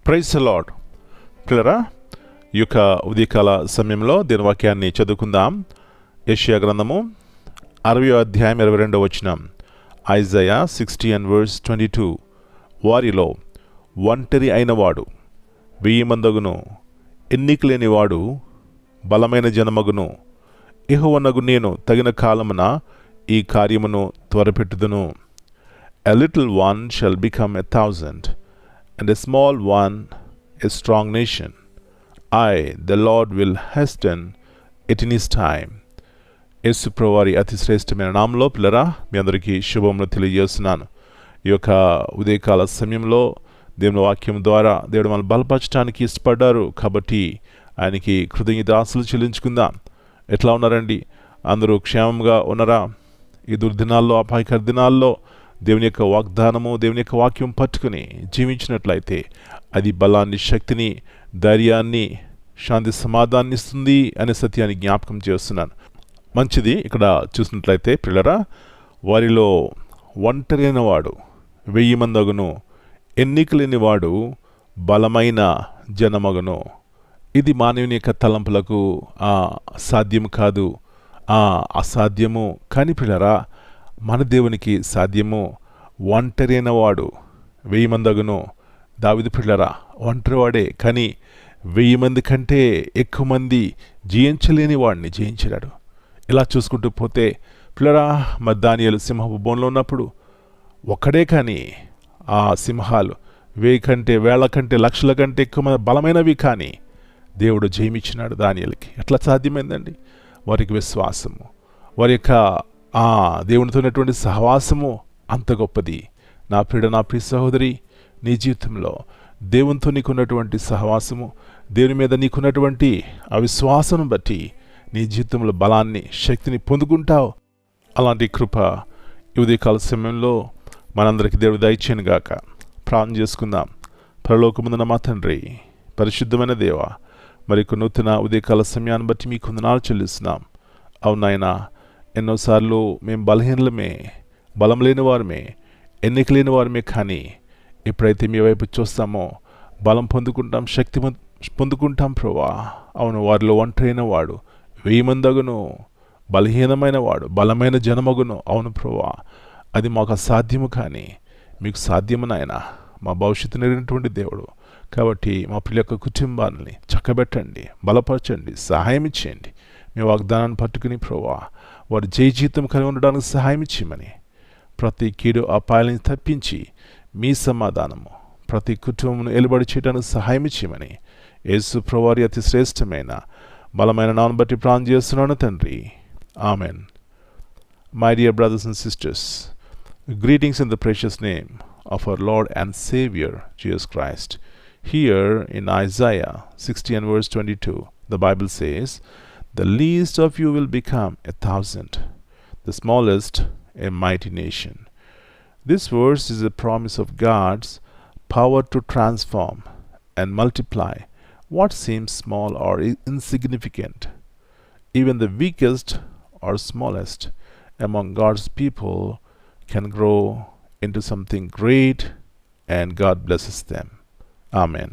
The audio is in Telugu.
Praise the lord. పిల్లరా, ఈ యొక్క ఉదయకాల సమయంలో దీని వాక్యాన్ని చదువుకుందాం. యెషయా గ్రంథము 60వ అధ్యాయం 22వ వచనం. ఐజయా 60:22. వారిలో ఒంటరి అయినవాడు 1000 మందగును, ఎన్నిక లేనివాడు బలమైన జనమగును. యెహోవానగు నేను తగిన కాలమున ఈ కార్యమును త్వరపెట్టుదును. A little one shall become 1,000, and a small one a strong nation. I, the Lord, will hasten it in his time. యేసు ప్రభువారి అతి శ్రేష్టమైన నామంలో పిల్లరా మీ అందరికీ శుభములు తెలియజేస్తున్నాను. ఈ యొక్క ఉదయకాల సమయంలో దేవుని వాక్యం ద్వారా దేవుడు మనల్ని బలపరచడానికి ఇష్టపడ్డారు కాబట్టి ఆయనకి కృతజ్ఞతాస్తులు చెల్లించుకుందాం. ఎట్లా ఉన్నారండి? అందరూ క్షేమంగా ఉన్నారా? ఈ దుర్దినాల్లో, అపాయకర దినాల్లో దేవుని యొక్క వాగ్దానము, దేవుని యొక్క వాక్యం పట్టుకుని జీవించినట్లయితే అది బలాన్ని, శక్తిని, ధైర్యాన్ని, శాంతి, సమాధానాన్ని ఇస్తుంది అనే సత్యాన్ని జ్ఞాపకం చేస్తున్నాను. మంచిది. ఇక్కడ చూసినట్లయితే పిల్లరా, వారిలో ఒంటరైన వాడు 1000 మందగును, ఎన్నిక లేని వాడు బలమైన జనమగును. ఇది మానవుని యొక్క తలంపులకు సాధ్యము కాదు, అసాధ్యము. కానీ పిల్లరా, మన దేవునికి సాధ్యము. ఒంటరైన వాడు 1000 మందగును. దావీదు పిల్లరా ఒంటరివాడే, కానీ 1000 మంది కంటే ఎక్కువ మంది జయించలేని వాడిని జయించాడు. ఇలా చూసుకుంటూ పోతే పిల్లరా, మరి దానియేలు సింహపు బోన్లో ఉన్నప్పుడు ఒక్కడే, కానీ ఆ సింహాలు 1000 కంటే, 1000 కంటే, లక్షల కంటే ఎక్కువ మంది బలమైనవి, కానీ దేవుడు జయమిచ్చినాడు దానియేలుకి. ఎట్లా సాధ్యమైందండి? వారికి విశ్వాసము, వారి యొక్క దేవునితో ఉన్నటువంటి సహవాసము అంత గొప్పది. నా ప్రియ సహోదరి, నీ జీవితంలో దేవునితో నీకున్నటువంటి సహవాసము, దేవుని మీద నీకున్నటువంటి అవిశ్వాసం బట్టి నీ జీవితంలో బలాన్ని, శక్తిని పొందుకుంటావు. అలాంటి కృప ఈ ఉదయకాల సమయంలో మనందరికీ దేవుడు దయచేయను గాక. ప్రార్థన చేసుకుందాం. పరలోకముందున్న మా తండ్రి, పరిశుద్ధమైన దేవ, మరికొ నూతన ఉదయకాల సమయాన్ని బట్టి మీకు వందనాలు చెల్లిస్తున్నాం. అవునాయనా, ఎన్నోసార్లు మేము బలహీనలమే, బలం లేని వారమే, ఎన్నిక లేని వారమే, కానీ ఎప్పుడైతే మీ వైపు చూస్తామో బలం పొందుకుంటాం, శక్తి పొందుకుంటాం ప్రభా. అవును, వారిలో ఒంటరైన వాడు 1000 మందగును, బలహీనమైన వాడు బలమైన జనమగును. అవును ప్రభా, అది మాకు అసాధ్యము, కానీ మీకు సాధ్యము నాయన. మా భవిష్యత్తు నెరిగినటువంటి దేవుడు కాబట్టి మా పిల్ల యొక్క కుటుంబాన్ని చక్కబెట్టండి, బలపరచండి, సహాయం ఇచ్చేయండి. మీ వాగ్దానాన్ని పట్టుకుని ప్రభా వారు జయ జీవితం కలిగి ఉండడానికి సహాయం ఇచ్చేయమని, ప్రతి కీడు అపాయాలని తప్పించి మీ సమాధానము ప్రతి కుటుంబమును ఎలుబడి చేయడానికి సహాయం ఇచ్చేయమని యేసు ప్రభువారి అతి శ్రేష్టమైన బలమైన నామమును బట్టి ప్రార్థన చేస్తున్నాను తండ్రి. Amen. My dear brothers and sisters, greetings in the precious name of our Lord and Savior Jesus Christ. Here in Isaiah 60:22, the Bible says, "The least of you will become 1,000, the smallest a mighty nation." This verse is a promise of God's power to transform and multiply what seems small or insignificant. Even the weakest or smallest among God's people can grow into something great, and God blesses them. Amen.